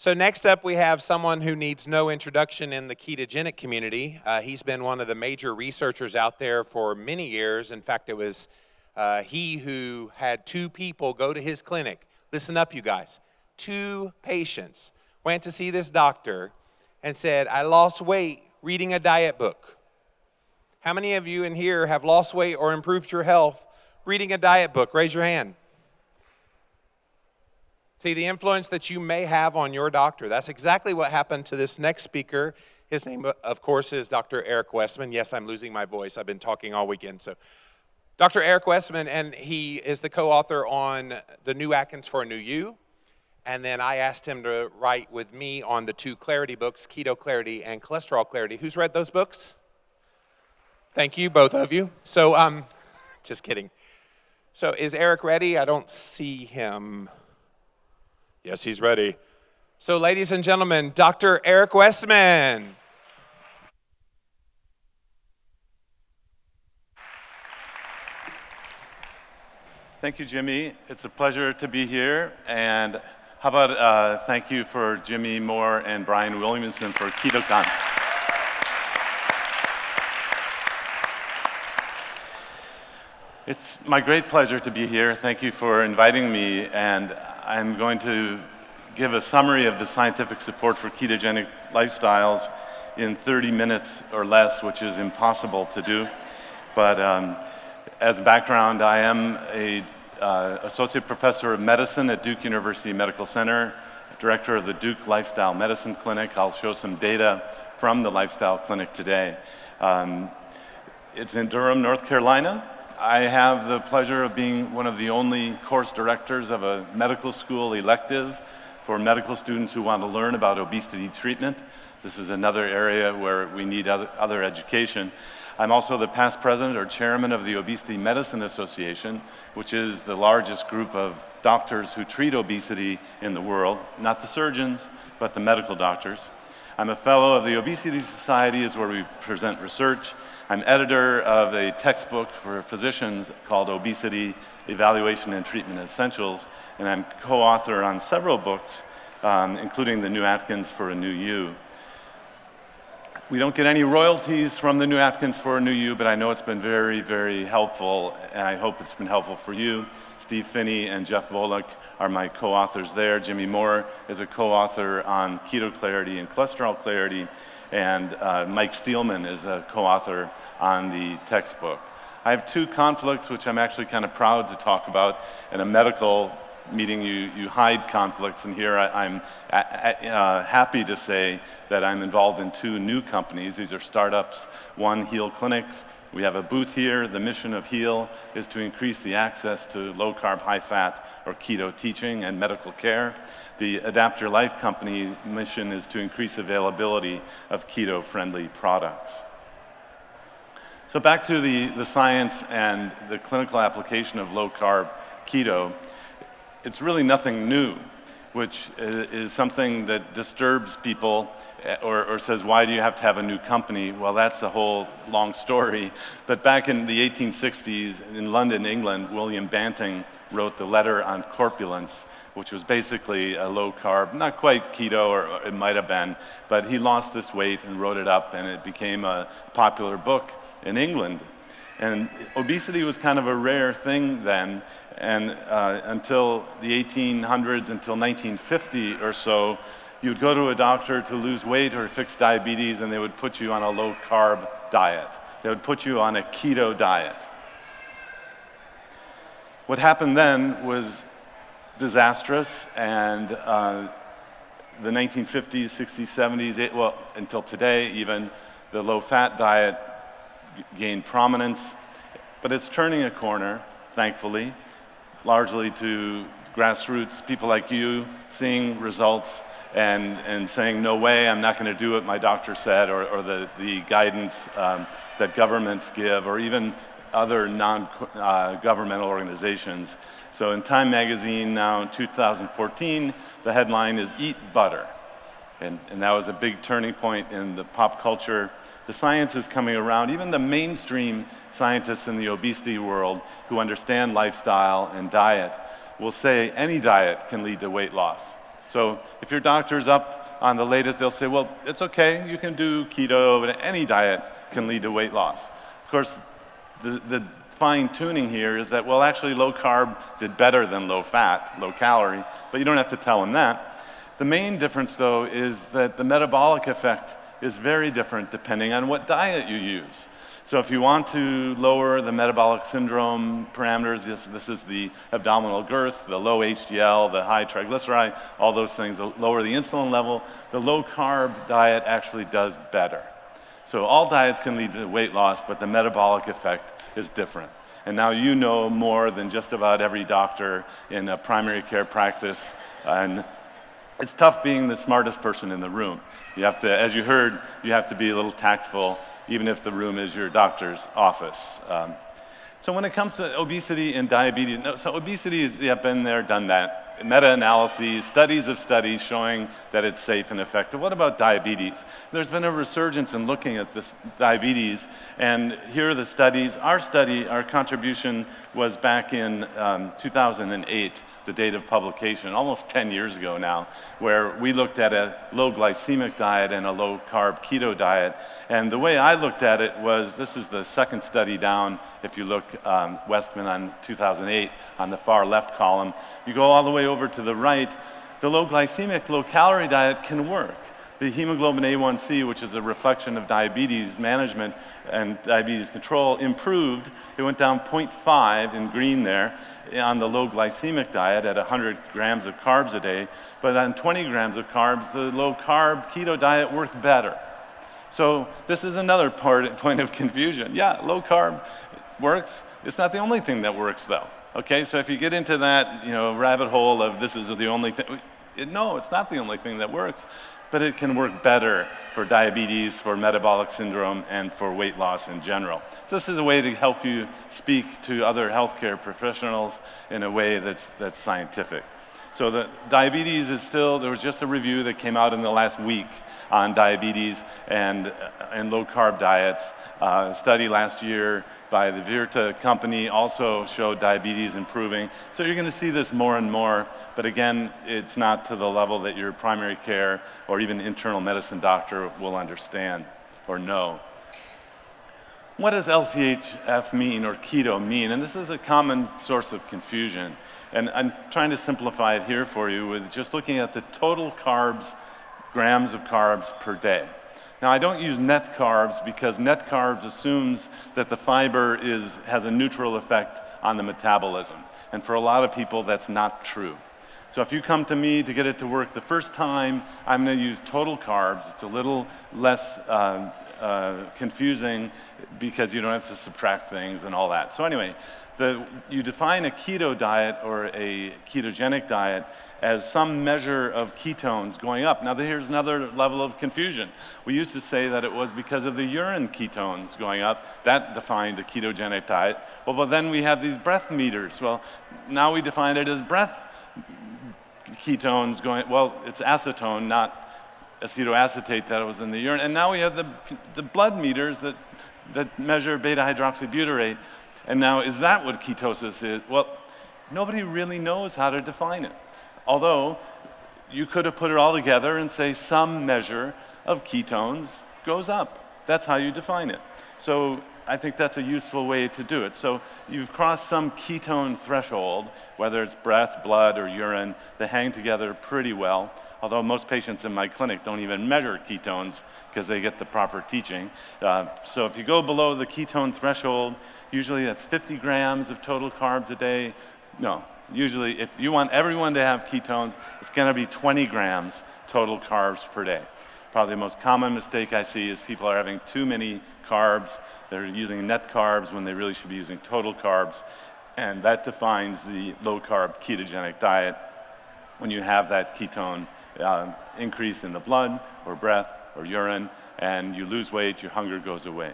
So next up, we have someone who needs no introduction in the ketogenic community. He's been one of the major researchers out there for many years. In fact, it was he who had 2 people go to his clinic. Listen up, you guys. 2 patients went to see this doctor and said, I lost weight reading a diet book. How many of you in here have lost weight or improved your health reading a diet book? Raise your hand. See, the influence that you may have on your doctor. That's exactly what happened to this next speaker. His name, of course, is Dr. Eric Westman. Yes, I'm losing my voice. I've been talking all weekend. So, Dr. Eric Westman, and he is the co-author on The New Atkins for a New You. And then I asked him to write with me on the 2 Clarity books, Keto Clarity and Cholesterol Clarity. Who's read those books? Thank you, both of you. So, just kidding. So, is Eric ready? I don't see him. Yes, he's ready. So, ladies and gentlemen, Dr. Eric Westman. Thank you, Jimmy. It's a pleasure to be here. And how about thank you for Jimmy Moore and Brian Williamson for KetoCon. It's my great pleasure to be here. Thank you for inviting me. And I'm going to give a summary of the scientific support for ketogenic lifestyles in 30 minutes or less, which is impossible to do. But as background, I am a associate professor of medicine at Duke University Medical Center, director of the Duke Lifestyle Medicine Clinic. I'll show some data from the Lifestyle Clinic today. It's in Durham, North Carolina. I have the pleasure of being one of the only course directors of a medical school elective for medical students who want to learn about obesity treatment. This is another area where we need other education. I'm also the past president or chairman of the Obesity Medicine Association, which is the largest group of doctors who treat obesity in the world, not the surgeons, but the medical doctors. I'm a fellow of the Obesity Society, is where we present research. I'm editor of a textbook for physicians called Obesity Evaluation and Treatment Essentials, and I'm co-author on several books, including The New Atkins for a New You. We don't get any royalties from The New Atkins for a New You, but I know it's been very, very helpful, and I hope it's been helpful for you. Steve Finney and Jeff Volek are my co-authors there. Jimmy Moore is a co-author on Keto Clarity and Cholesterol Clarity, and Mike Steelman is a co-author on the textbook. I have 2 conflicts, which I'm actually kind of proud to talk about. In a medical meeting, you hide conflicts, and here I'm happy to say that I'm involved in 2 new companies. These are startups. One, Heal Clinics. We have a booth here. The mission of Heal is to increase the access to low-carb, high-fat, or keto teaching and medical care. The Adapt Your Life company mission is to increase availability of keto-friendly products. So back to the science and the clinical application of low-carb keto. It's really nothing new, which is something that disturbs people or says, why do you have to have a new company? Well, that's a whole long story. But back in the 1860s in London, England, William Banting wrote the Letter on Corpulence, which was basically a low-carb, not quite keto, or it might have been, but he lost this weight and wrote it up, and it became a popular book in England. And obesity was kind of a rare thing then, and until the 1800s, until 1950 or so, you would go to a doctor to lose weight or fix diabetes, and they would put you on a low-carb diet. They would put you on a keto diet. What happened then was disastrous, and the 1950s, 60s, 70s, well, until today even, the low-fat diet gained prominence, but it's turning a corner, thankfully, largely to grassroots, people like you seeing results and saying, no way, I'm not going to do what my doctor said, or the guidance that governments give, or even other non-governmental organizations. So in Time magazine now in 2014, the headline is Eat Butter. And that was a big turning point in the pop culture. The science is coming around. Even the mainstream scientists in the obesity world who understand lifestyle and diet will say any diet can lead to weight loss. So if your doctor's up on the latest, they'll say, well, it's okay, you can do keto, but any diet can lead to weight loss. Of course, the fine tuning here is that, well, actually low carb did better than low fat, low calorie, but you don't have to tell them that. The main difference, though, is that the metabolic effect is very different depending on what diet you use. So if you want to lower the metabolic syndrome parameters, this is the abdominal girth, the low HDL, the high triglyceride, all those things, lower the insulin level, the low carb diet actually does better. So all diets can lead to weight loss, but the metabolic effect is different. And now you know more than just about every doctor in a primary care practice. And it's tough being the smartest person in the room. You have to, as you heard, you have to be a little tactful, even if the room is your doctor's office. So when it comes to obesity and diabetes, so obesity is, yeah, been there, done that. Meta-analyses, studies of studies showing that it's safe and effective. What about diabetes? There's been a resurgence in looking at this diabetes, and here are the studies. Our study, our contribution was back in 2008, the date of publication, almost 10 years ago now, where we looked at a low glycemic diet and a low carb keto diet. And the way I looked at it was, this is the second study down, if you look Westman on 2008 on the far left column. You go all the way over to the right, the low glycemic, low calorie diet can work. The hemoglobin A1C, which is a reflection of diabetes management and diabetes control, improved. It went down 0.5 in green there on the low glycemic diet at 100 grams of carbs a day. But on 20 grams of carbs, the low carb keto diet worked better. So this is another point of confusion. Yeah, low carb works. It's not the only thing that works, though. Okay, so if you get into that, rabbit hole of this is the only thing, no, it's not the only thing that works, but it can work better for diabetes, for metabolic syndrome, and for weight loss in general. So this is a way to help you speak to other healthcare professionals in a way that's scientific. So the diabetes is still, there was just a review that came out in the last week on diabetes and low carb diets. A study last year by the Virta company also showed diabetes improving. So you're going to see this more and more, but again, it's not to the level that your primary care or even internal medicine doctor will understand or know. What does LCHF mean or keto mean? And this is a common source of confusion. And I'm trying to simplify it here for you with just looking at the total carbs, grams of carbs per day. Now, I don't use net carbs because net carbs assumes that the fiber has a neutral effect on the metabolism. And for a lot of people, that's not true. So if you come to me to get it to work the first time, I'm going to use total carbs. It's a little less confusing because you don't have to subtract things and all that. So anyway, you define a keto diet or a ketogenic diet as some measure of ketones going up. Now here's another level of confusion. We used to say that it was because of the urine ketones going up. That defined a ketogenic diet. Well, but then we have these breath meters. Well, now we define it as breath ketones going, well, it's acetone, not acetoacetate that was in the urine. And now we have the blood meters that measure beta-hydroxybutyrate. And now, is that what ketosis is? Well, nobody really knows how to define it. Although, you could have put it all together and say some measure of ketones goes up. That's how you define it. So I think that's a useful way to do it. So you've crossed some ketone threshold, whether it's breath, blood, or urine, they hang together pretty well. Although most patients in my clinic don't even measure ketones because they get the proper teaching. So if you go below the ketone threshold, usually that's 50 grams of total carbs a day. No, usually if you want everyone to have ketones, it's going to be 20 grams total carbs per day. Probably the most common mistake I see is people are having too many carbs. They're using net carbs when they really should be using total carbs. And that defines the low carb ketogenic diet when you have that ketone increase in the blood or breath or urine, and you lose weight, your hunger goes away.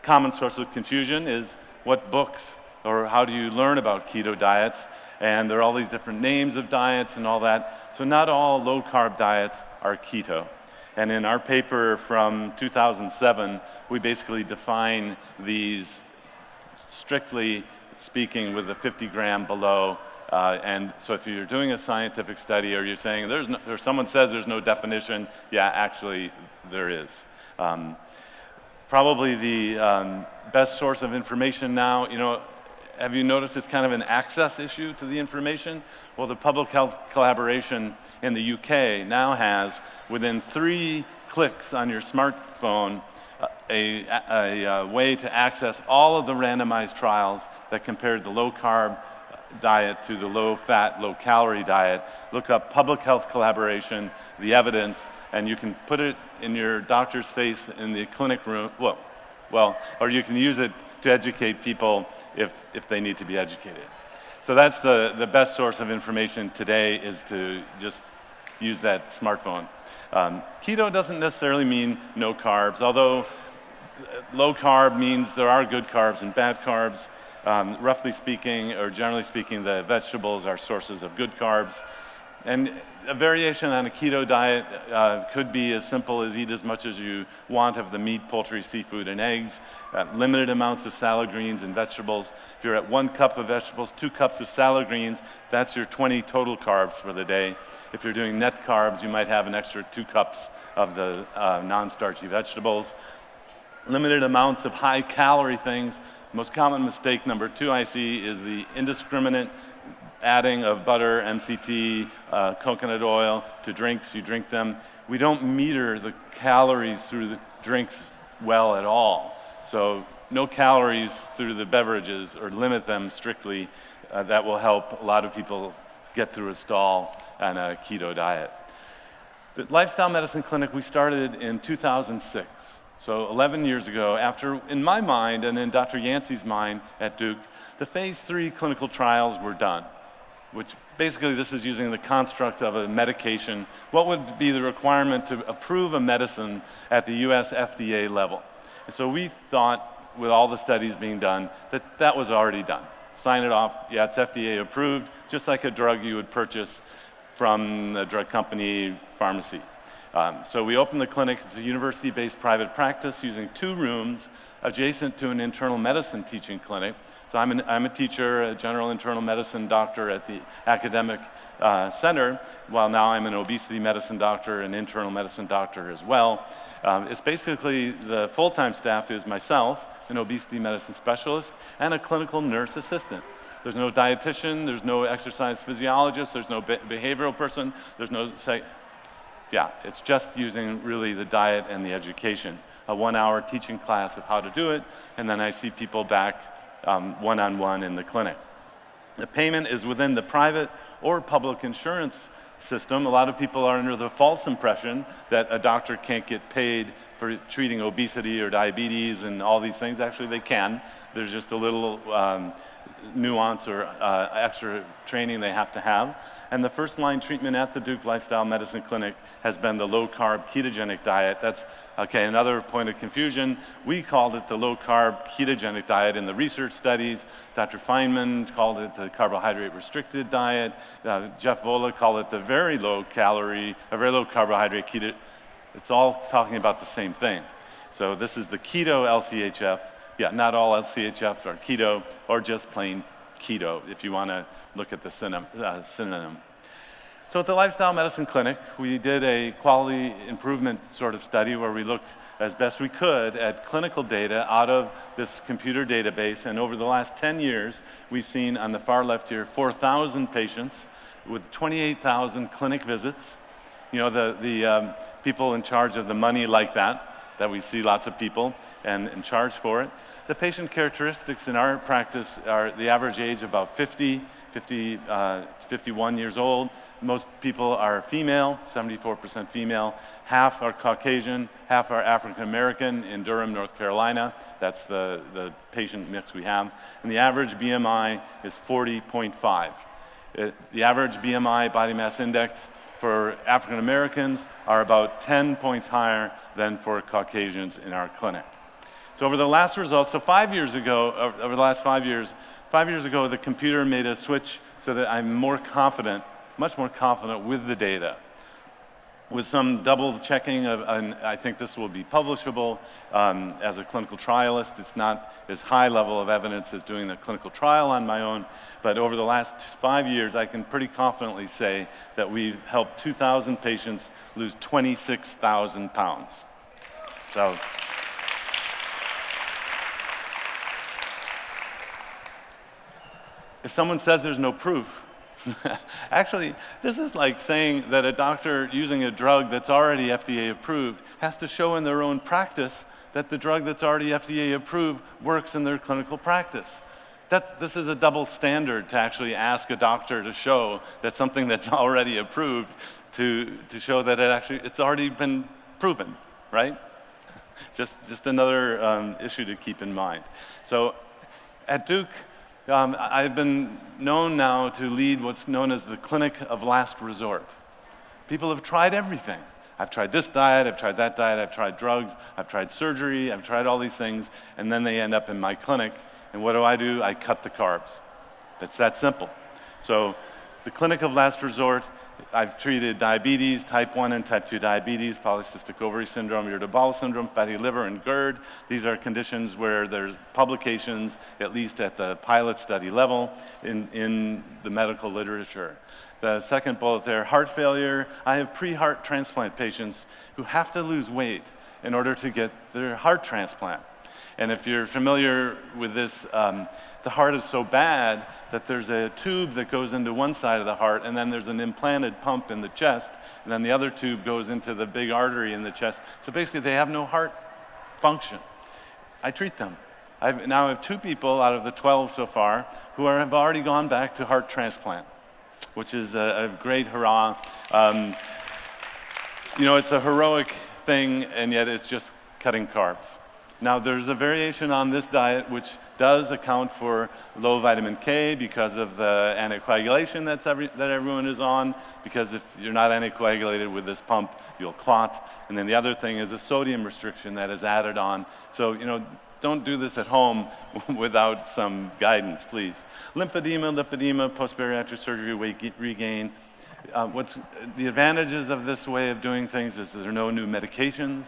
Common source of confusion is what books or how do you learn about keto diets? And there are all these different names of diets and all that. So not all low carb diets are keto. And in our paper from 2007, we basically define these strictly speaking with the 50 gram below And so if you're doing a scientific study or you're saying or someone says there's no definition, yeah, actually there is. Probably the best source of information now, have you noticed it's kind of an access issue to the information? Well, the Public Health Collaboration in the UK now has, within 3 clicks on your smartphone, a way to access all of the randomized trials that compared the low-carb diet to the low-fat, low-calorie diet. Look up Public Health Collaboration, the evidence, and you can put it in your doctor's face in the clinic room, or you can use it to educate people if they need to be educated. So that's the best source of information today, is to just use that smartphone. Keto doesn't necessarily mean no carbs, although low carb means there are good carbs and bad carbs. Roughly speaking, or generally speaking, the vegetables are sources of good carbs. And a variation on a keto diet could be as simple as eat as much as you want of the meat, poultry, seafood, and eggs, limited amounts of salad greens and vegetables. If you're at 1 cup of vegetables, 2 cups of salad greens, that's your 20 total carbs for the day. If you're doing net carbs, you might have an extra 2 cups of the non-starchy vegetables. Limited amounts of high-calorie things. Most common mistake number 2 I see is the indiscriminate adding of butter, MCT, coconut oil to drinks. You drink them. We don't meter the calories through the drinks well at all. So no calories through the beverages, or limit them strictly. That will help a lot of people get through a stall on a keto diet. The Lifestyle Medicine Clinic we started in 2006. So 11 years ago, after, in my mind and in Dr. Yancey's mind at Duke, the phase 3 clinical trials were done, which basically this is using the construct of a medication. What would be the requirement to approve a medicine at the US FDA level? And so we thought, with all the studies being done, that was already done. Sign it off, yeah, it's FDA approved, just like a drug you would purchase from a drug company, pharmacy. So we opened the clinic. It's a university-based private practice using 2 rooms adjacent to an internal medicine teaching clinic. So I'm a teacher, a general internal medicine doctor at the academic center, while now I'm an obesity medicine doctor and internal medicine doctor as well. It's basically, the full-time staff is myself, an obesity medicine specialist, and a clinical nurse assistant. There's no dietitian, there's no exercise physiologist, there's no behavioral person, there's no it's just using really the diet and the education. A 1-hour teaching class of how to do it, and then I see people back one-on-one in the clinic. The payment is within the private or public insurance system. A lot of people are under the false impression that a doctor can't get paid for treating obesity or diabetes and all these things. Actually, they can. There's just a little nuance or extra training they have to have. And the first-line treatment at the Duke Lifestyle Medicine Clinic has been the low-carb ketogenic diet. That's, another point of confusion. We called it the low-carb ketogenic diet in the research studies. Dr. Feynman called it the carbohydrate-restricted diet. Jeff Vola called it the very low-calorie, very low-carbohydrate keto. It's all talking about the same thing. So this is the keto LCHF. Yeah, not all LCHFs are keto, or just plain keto, if you want to look at the synonym. So at the Lifestyle Medicine Clinic, we did a quality improvement sort of study where we looked as best we could at clinical data out of this computer database. And over the last 10 years, we've seen on the far left here 4,000 patients with 28,000 clinic visits. You know, the people in charge of the money like that we see lots of people and charge for it. The patient characteristics in our practice are the average age about 50, 51 years old. Most people are female, 74% female. Half are Caucasian, half are African American in Durham, North Carolina. That's the patient mix we have. And the average BMI is 40.5. The average BMI, body mass index, for African Americans are about 10 points higher than for Caucasians in our clinic. So over the last results, so 5 years ago, over the last 5 years ago, the computer made a switch so that I'm more confident, much more confident with the data. with some double checking of, and I think this will be publishable as a clinical trialist. It's not as high level of evidence as doing the clinical trial on my own, but over the last 5 years, I can pretty confidently say that we've helped 2,000 patients lose 26,000 pounds. So, if someone says there's no proof, actually, this is like saying that a doctor using a drug that's already FDA approved has to show in their own practice that the drug that's already FDA approved works in their clinical practice. This is a double standard to actually ask a doctor to show that something that's already approved to show that it's already been proven, right? Just another issue to keep in mind. So at Duke, I've been known now to lead what's known as the clinic of last resort. People have tried everything. I've tried this diet, I've tried that diet, I've tried drugs, I've tried surgery, I've tried all these things, and then they end up in my clinic, and what do? I cut the carbs. It's that simple. So the clinic of last resort, I've treated diabetes, type 1 and type 2 diabetes, polycystic ovary syndrome, irritable bowel syndrome, fatty liver, and GERD. These are conditions where there's publications, at least at the pilot study level, in the medical literature. The second bullet there, heart failure. I have pre-heart transplant patients who have to lose weight in order to get their heart transplant. And if you're familiar with this, the heart is so bad that there's a tube that goes into one side of the heart, and then there's an implanted pump in the chest, and then the other tube goes into the big artery in the chest. So basically, they have no heart function. I treat them. I now have 2 people out of the 12 so far who have already gone back to heart transplant, which is a great hurrah. It's a heroic thing, and yet it's just cutting carbs. Now, there's a variation on this diet which does account for low vitamin K because of the anticoagulation that everyone is on, because if you're not anticoagulated with this pump, you'll clot. And then the other thing is a sodium restriction that is added on. So, don't do this at home without some guidance, please. Lymphedema, post-bariatric surgery, weight regain. The advantages of this way of doing things is there are no new medications.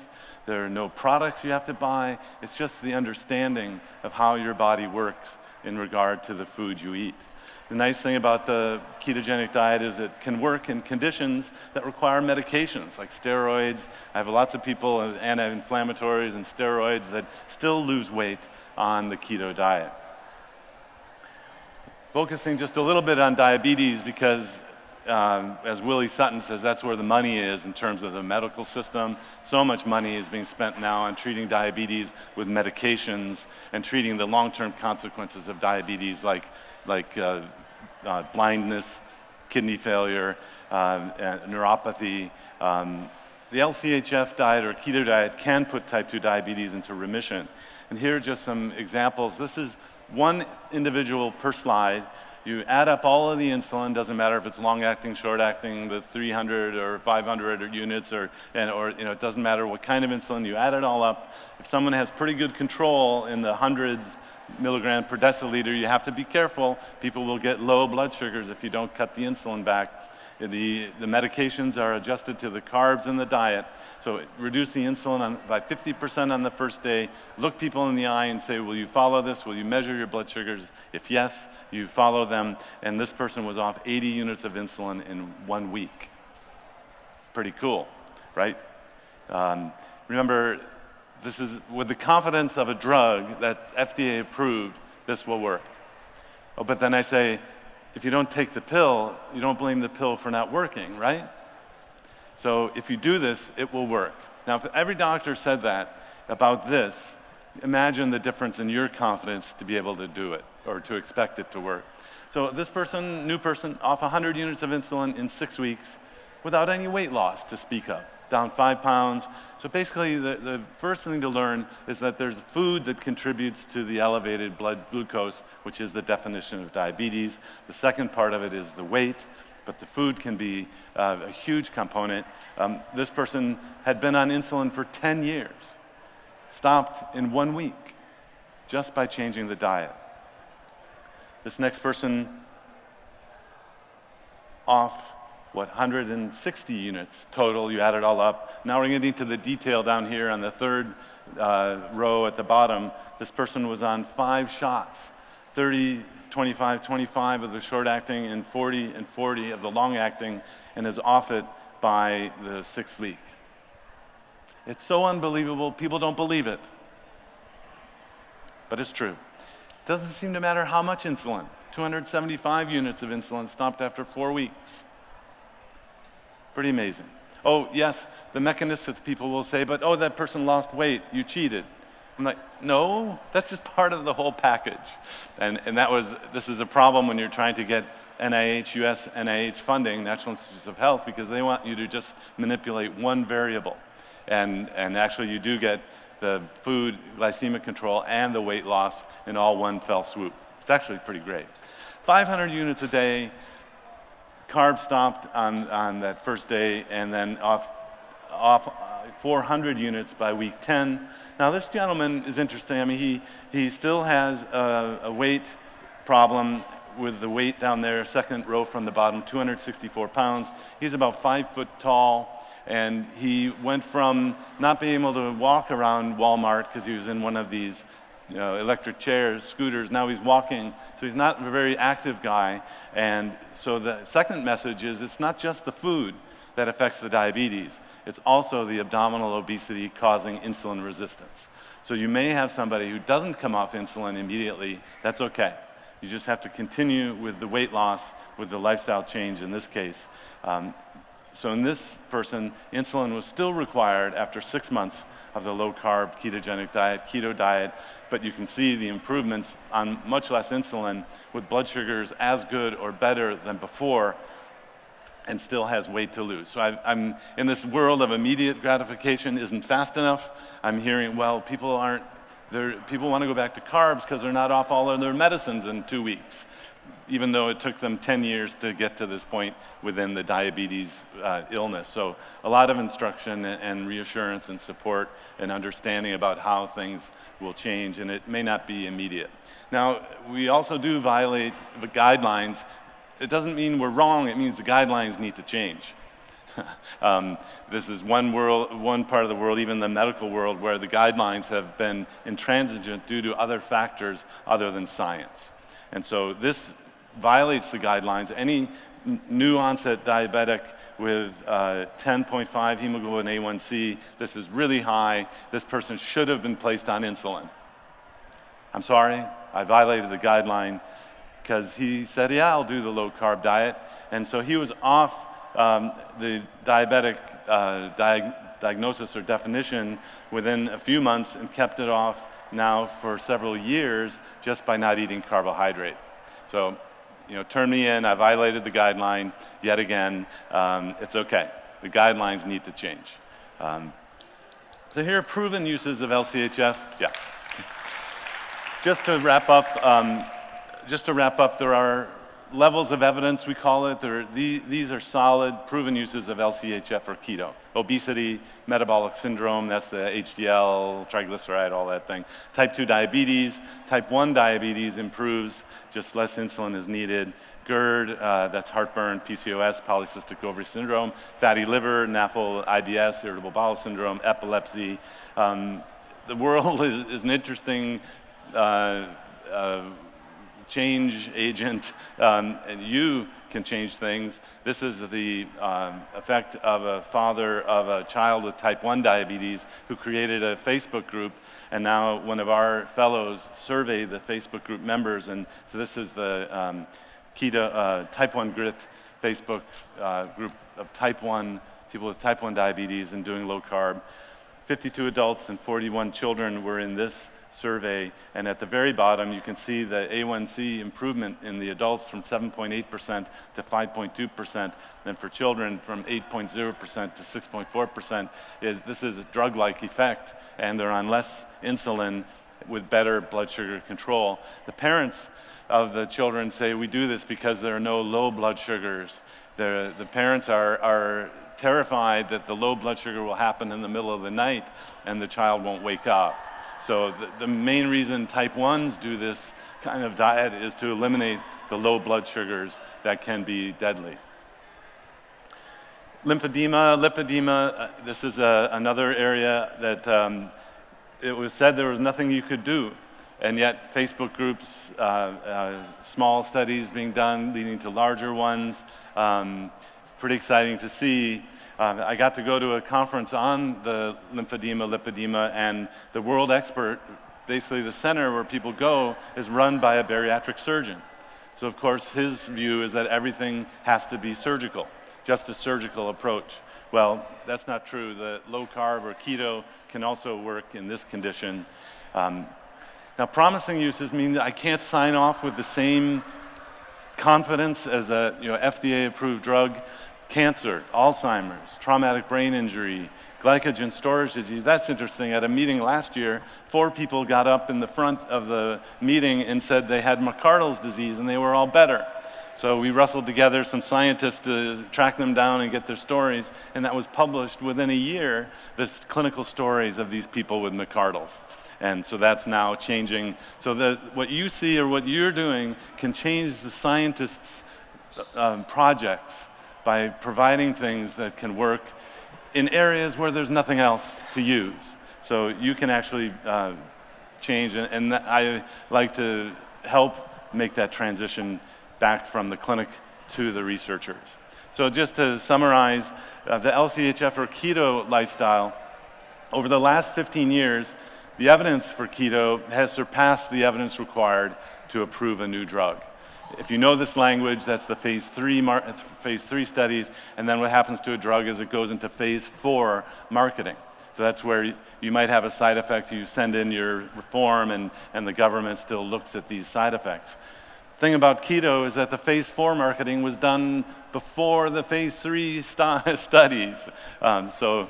There are no products you have to buy. It's just the understanding of how your body works in regard to the food you eat. The nice thing about the ketogenic diet is it can work in conditions that require medications, like steroids. I have lots of people, anti-inflammatories and steroids, that still lose weight on the keto diet. Focusing just a little bit on diabetes because as Willie Sutton says, that's where the money is in terms of the medical system. So much money is being spent now on treating diabetes with medications and treating the long-term consequences of diabetes like blindness, kidney failure, neuropathy. The LCHF diet or keto diet can put type 2 diabetes into remission. And here are just some examples. This is one individual per slide. You add up all of the insulin, doesn't matter if it's long-acting, short-acting, the 300 or 500 units, or it doesn't matter what kind of insulin, you add it all up. If someone has pretty good control in the hundreds milligram per deciliter, you have to be careful. People will get low blood sugars if you don't cut the insulin back. The medications are adjusted to the carbs in the diet. So reduce the insulin by 50% on the first day. Look people in the eye and say, will you follow this? Will you measure your blood sugars? If yes, you follow them. And this person was off 80 units of insulin in 1 week. Pretty cool, right? Remember, this is with the confidence of a drug that's FDA approved, this will work. Oh, but then I say, if you don't take the pill, you don't blame the pill for not working, right? So if you do this, it will work. Now, if every doctor said that about this, imagine the difference in your confidence to be able to do it or to expect it to work. So this person, new person, off 100 units of insulin in 6 weeks without any weight loss to speak of, down 5 pounds. So basically, the first thing to learn is that there's food that contributes to the elevated blood glucose, which is the definition of diabetes. The second part of it is the weight, but the food can be a huge component. This person had been on insulin for 10 years, stopped in 1 week just by changing the diet. This next person off 160 units total, you add it all up. Now we're getting to the detail down here on the third row at the bottom. This person was on 5 shots, 30, 25, 25 of the short-acting and 40 and 40 of the long-acting, and is off it by the 6th week. It's so unbelievable, people don't believe it. But it's true. It doesn't seem to matter how much insulin. 275 units of insulin stopped after 4 weeks. Pretty amazing. Oh, yes, the mechanistic people will say, but oh, that person lost weight, you cheated. I'm like, no, that's just part of the whole package. And this is a problem when you're trying to get NIH, US NIH funding, National Institutes of Health, because they want you to just manipulate one variable. And actually you do get the food, glycemic control, and the weight loss in all one fell swoop. It's actually pretty great. 500 units a day, carb stopped on that first day, and then off 400 units by week 10. Now this gentleman is interesting. I mean, he still has a weight problem with the weight down there, second row from the bottom, 264 pounds. He's about 5 foot tall. And he went from not being able to walk around Walmart because he was in one of these electric chairs, scooters. Now he's walking, so he's not a very active guy. And so the second message is it's not just the food that affects the diabetes, it's also the abdominal obesity causing insulin resistance. So you may have somebody who doesn't come off insulin immediately, that's okay. You just have to continue with the weight loss, with the lifestyle change in this case. So in this person, insulin was still required after 6 months of the low-carb ketogenic diet, keto diet, but you can see the improvements on much less insulin with blood sugars as good or better than before, and still has weight to lose. So I'm in this world of immediate gratification isn't fast enough. I'm hearing, well, people want to go back to carbs because they're not off all of their medicines in 2 weeks, even though it took them 10 years to get to this point within the diabetes illness. So a lot of instruction and reassurance and support and understanding about how things will change, and it may not be immediate. Now, we also do violate the guidelines. It doesn't mean we're wrong, it means the guidelines need to change. This is one part of the world, even the medical world, where the guidelines have been intransigent due to other factors other than science. And so this violates the guidelines. Any new onset diabetic with 10.5 hemoglobin A1C, this is really high. This person should have been placed on insulin. I'm sorry, I violated the guideline because he said, yeah, I'll do the low carb diet. And so he was off the diabetic diagnosis or definition within a few months and kept it off now for several years just by not eating carbohydrate. So, turn me in, I violated the guideline yet again. It's okay. The guidelines need to change. So here are proven uses of LCHF. Yeah. Just to wrap up, there are levels of evidence, we call it. These are solid, proven uses of LCHF or keto. Obesity, metabolic syndrome, that's the HDL, triglyceride, all that thing. Type 2 diabetes, type 1 diabetes improves, just less insulin is needed. GERD, that's heartburn, PCOS, polycystic ovary syndrome, fatty liver, NAFL, IBS, irritable bowel syndrome, epilepsy. The world is an interesting change agent, and you can change things. This is the effect of a father of a child with type 1 diabetes who created a Facebook group, and now one of our fellows surveyed the Facebook group members, and so this is the Type 1 Grit Facebook group of people with type 1 diabetes and doing low carb. 52 adults and 41 children were in this survey, and at the very bottom you can see the A1C improvement in the adults from 7.8% to 5.2%, and for children from 8.0% to 6.4%. This is a drug-like effect, and they're on less insulin with better blood sugar control. The parents of the children say, we do this because there are no low blood sugars. The parents are terrified that the low blood sugar will happen in the middle of the night and the child won't wake up. So the main reason type 1s do this kind of diet is to eliminate the low blood sugars that can be deadly. lipedema, this is another area that it was said there was nothing you could do. And yet Facebook groups, small studies being done, leading to larger ones. Pretty exciting to see. I got to go to a conference on the lipedema, and the world expert, basically the center where people go, is run by a bariatric surgeon. So of course his view is that everything has to be surgical, just a surgical approach. Well, that's not true. The low carb or keto can also work in this condition. Now, promising uses mean that I can't sign off with the same confidence as a FDA-approved drug. Cancer, Alzheimer's, traumatic brain injury, glycogen storage disease. That's interesting. At a meeting last year, 4 people got up in the front of the meeting and said they had McArdles disease and they were all better. So we wrestled together some scientists to track them down and get their stories, and that was published within a year, the clinical stories of these people with McArdles. And so that's now changing. So that what you see or what you're doing can change the scientists' projects by providing things that can work in areas where there's nothing else to use. So you can actually change, and I like to help make that transition back from the clinic to the researchers. So just to summarize, the LCHF or keto lifestyle, over the last 15 years, the evidence for keto has surpassed the evidence required to approve a new drug. If you know this language, that's the phase 3 studies, and then what happens to a drug is it goes into phase 4 marketing. So that's where you might have a side effect, you send in your form, and the government still looks at these side effects. The thing about keto is that the phase 4 marketing was done before the phase 3 studies. The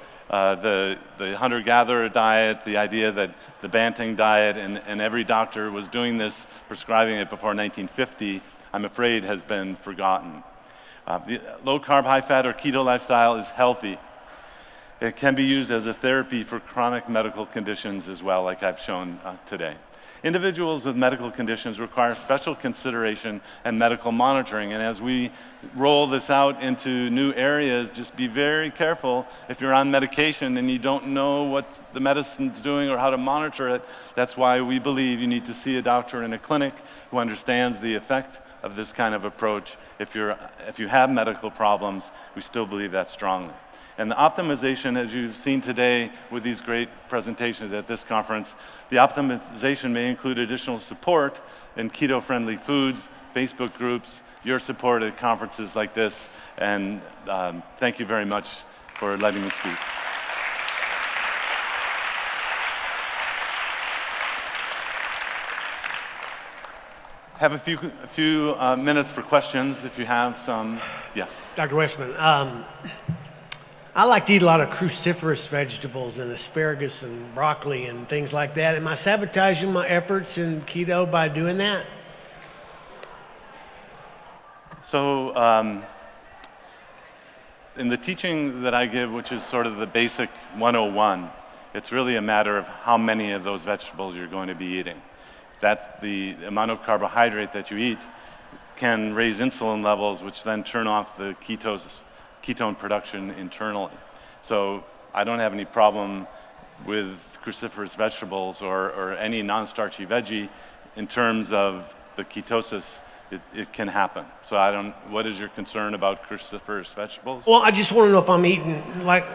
hunter-gatherer diet, the idea that the Banting diet, and every doctor was doing this, prescribing it before 1950, I'm afraid has been forgotten. The low-carb, high-fat, or keto lifestyle is healthy. It can be used as a therapy for chronic medical conditions as well, like I've shown today. Individuals with medical conditions require special consideration and medical monitoring, and as we roll this out into new areas, just be very careful if you're on medication and you don't know what the medicine's doing or how to monitor it. That's why we believe you need to see a doctor in a clinic who understands the effect of this kind of approach. If you have medical problems, we still believe that strongly. And the optimization, as you've seen today with these great presentations at this conference, the optimization may include additional support in keto-friendly foods, Facebook groups, your support at conferences like this, and thank you very much for letting me speak. Have a few minutes for questions if you have some. Yes. Dr. Westman, I like to eat a lot of cruciferous vegetables and asparagus and broccoli and things like that. Am I sabotaging my efforts in keto by doing that? So in the teaching that I give, which is sort of the basic 101, it's really a matter of how many of those vegetables you're going to be eating. That's the amount of carbohydrate that you eat can raise insulin levels, which then turn off the ketone production internally. So I don't have any problem with cruciferous vegetables or any non-starchy veggie in terms of the ketosis. It can happen. So what is your concern about cruciferous vegetables? Well, I just want to know if I'm eating, like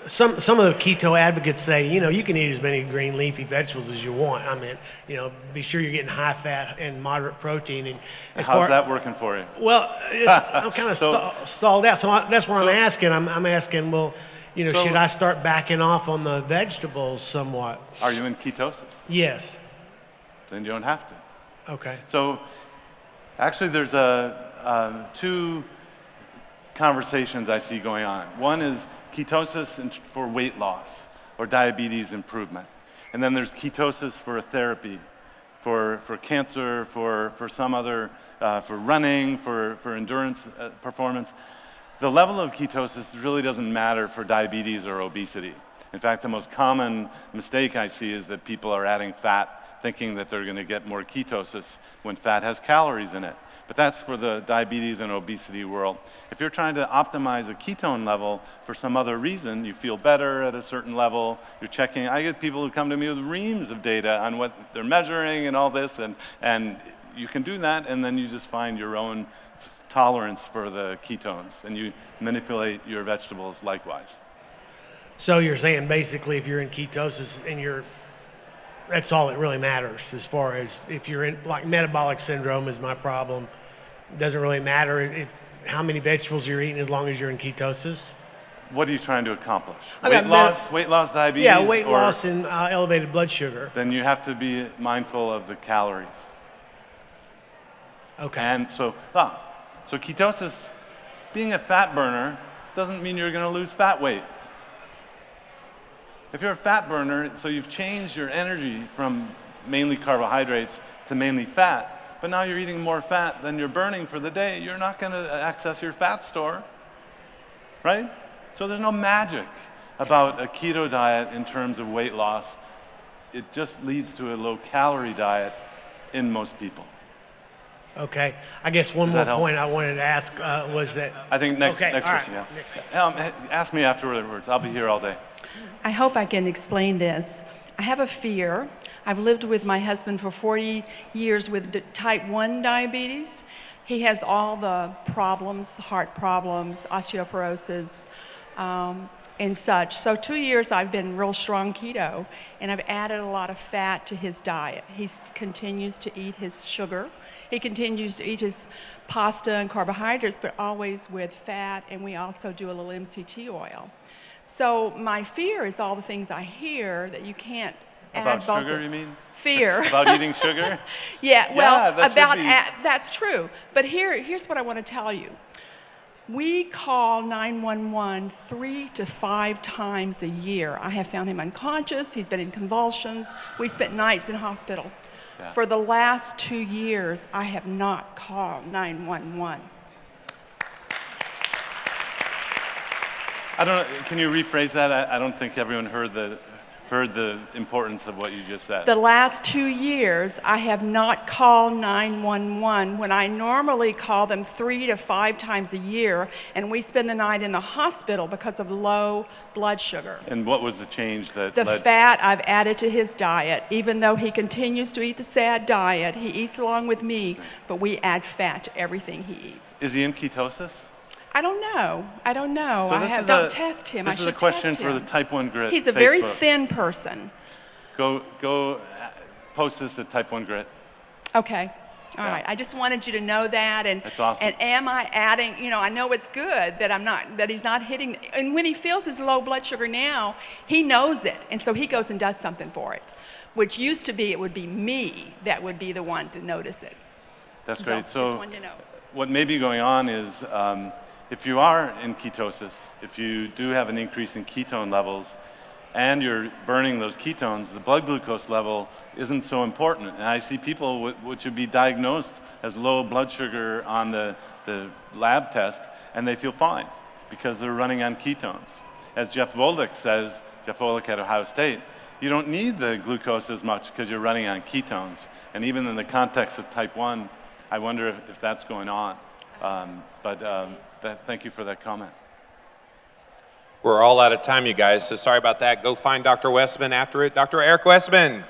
some of the keto advocates say, you can eat as many green leafy vegetables as you want. I mean, be sure you're getting high fat and moderate protein. And how's that working for you? Well, I'm kind of stalled out. So that's what I'm asking. I'm asking, well, should I start backing off on the vegetables somewhat? Are you in ketosis? Yes. Then you don't have to. Okay. So actually there's two conversations I see going on. One is ketosis for weight loss or diabetes improvement. And then there's ketosis for a therapy, for cancer, for some other, for running, for endurance performance. The level of ketosis really doesn't matter for diabetes or obesity. In fact, the most common mistake I see is that people are adding fat thinking that they're going to get more ketosis when fat has calories in it. But that's for the diabetes and obesity world. If you're trying to optimize a ketone level for some other reason, you feel better at a certain level, you're checking. I get people who come to me with reams of data on what they're measuring and all this, and you can do that, and then you just find your own tolerance for the ketones, and you manipulate your vegetables likewise. So you're saying basically if you're in ketosis and that's all that really matters as far as if you're in, like metabolic syndrome is my problem. It doesn't really matter how many vegetables you're eating as long as you're in ketosis. What are you trying to accomplish? Weight loss, diabetes? Yeah, weight loss and elevated blood sugar. Then you have to be mindful of the calories. Okay. And so ketosis, being a fat burner, doesn't mean you're going to lose fat weight. If you're a fat burner, so you've changed your energy from mainly carbohydrates to mainly fat, but now you're eating more fat than you're burning for the day, you're not going to access your fat store, right? So there's no magic about a keto diet in terms of weight loss. It just leads to a low-calorie diet in most people. Okay. I guess one more point I wanted to ask was that... I think next question, right. yeah. Ask me afterwards. I'll be here all day. I hope I can explain this. I have a fear. I've lived with my husband for 40 years with type 1 diabetes. He has all the problems, heart problems, osteoporosis, and such. So 2 years I've been real strong keto, and I've added a lot of fat to his diet. He continues to eat his sugar. He continues to eat his pasta and carbohydrates, but always with fat, and we also do a little MCT oil. So my fear is all the things I hear that you can't add about sugar, you mean? Fear. About eating sugar? Yeah, well, yeah, that's true. But here's what I want to tell you. We call 911 3 to 5 times a year. I have found him unconscious. He's been in convulsions. We spent nights in hospital. Yeah. For the last 2 years, I have not called 911. I don't know, can you rephrase that? I don't think everyone heard the importance of what you just said. The last 2 years, I have not called 911 when I normally call them 3 to 5 times a year, and we spend the night in the hospital because of low blood sugar. And what was the change that The fat I've added to his diet. Even though he continues to eat the SAD diet, he eats along with me, but we add fat to everything he eats. Is he in ketosis? I don't know. So don't test him. I should test him. This is a question for the Type 1 Grit. He's a very thin person. Go post this at Type 1 Grit. Okay. All right. I just wanted you to know that. And that's awesome. And am I adding, I know it's good that he's not hitting, and when he feels his low blood sugar now, he knows it. And so he goes and does something for it, which used to be it would be me that would be the one to notice it. That's great. So just wanted you to know. What may be going on is if you are in ketosis, if you do have an increase in ketone levels and you're burning those ketones, the blood glucose level isn't so important. And I see people which would be diagnosed as low blood sugar on the lab test, and they feel fine because they're running on ketones. As Jeff Volek says, Jeff Volek at Ohio State, you don't need the glucose as much because you're running on ketones. And even in the context of type 1, I wonder if that's going on. Thank you for that comment. We're all out of time, you guys, so sorry about that. Go find Dr. Westman after it. Dr. Eric Westman.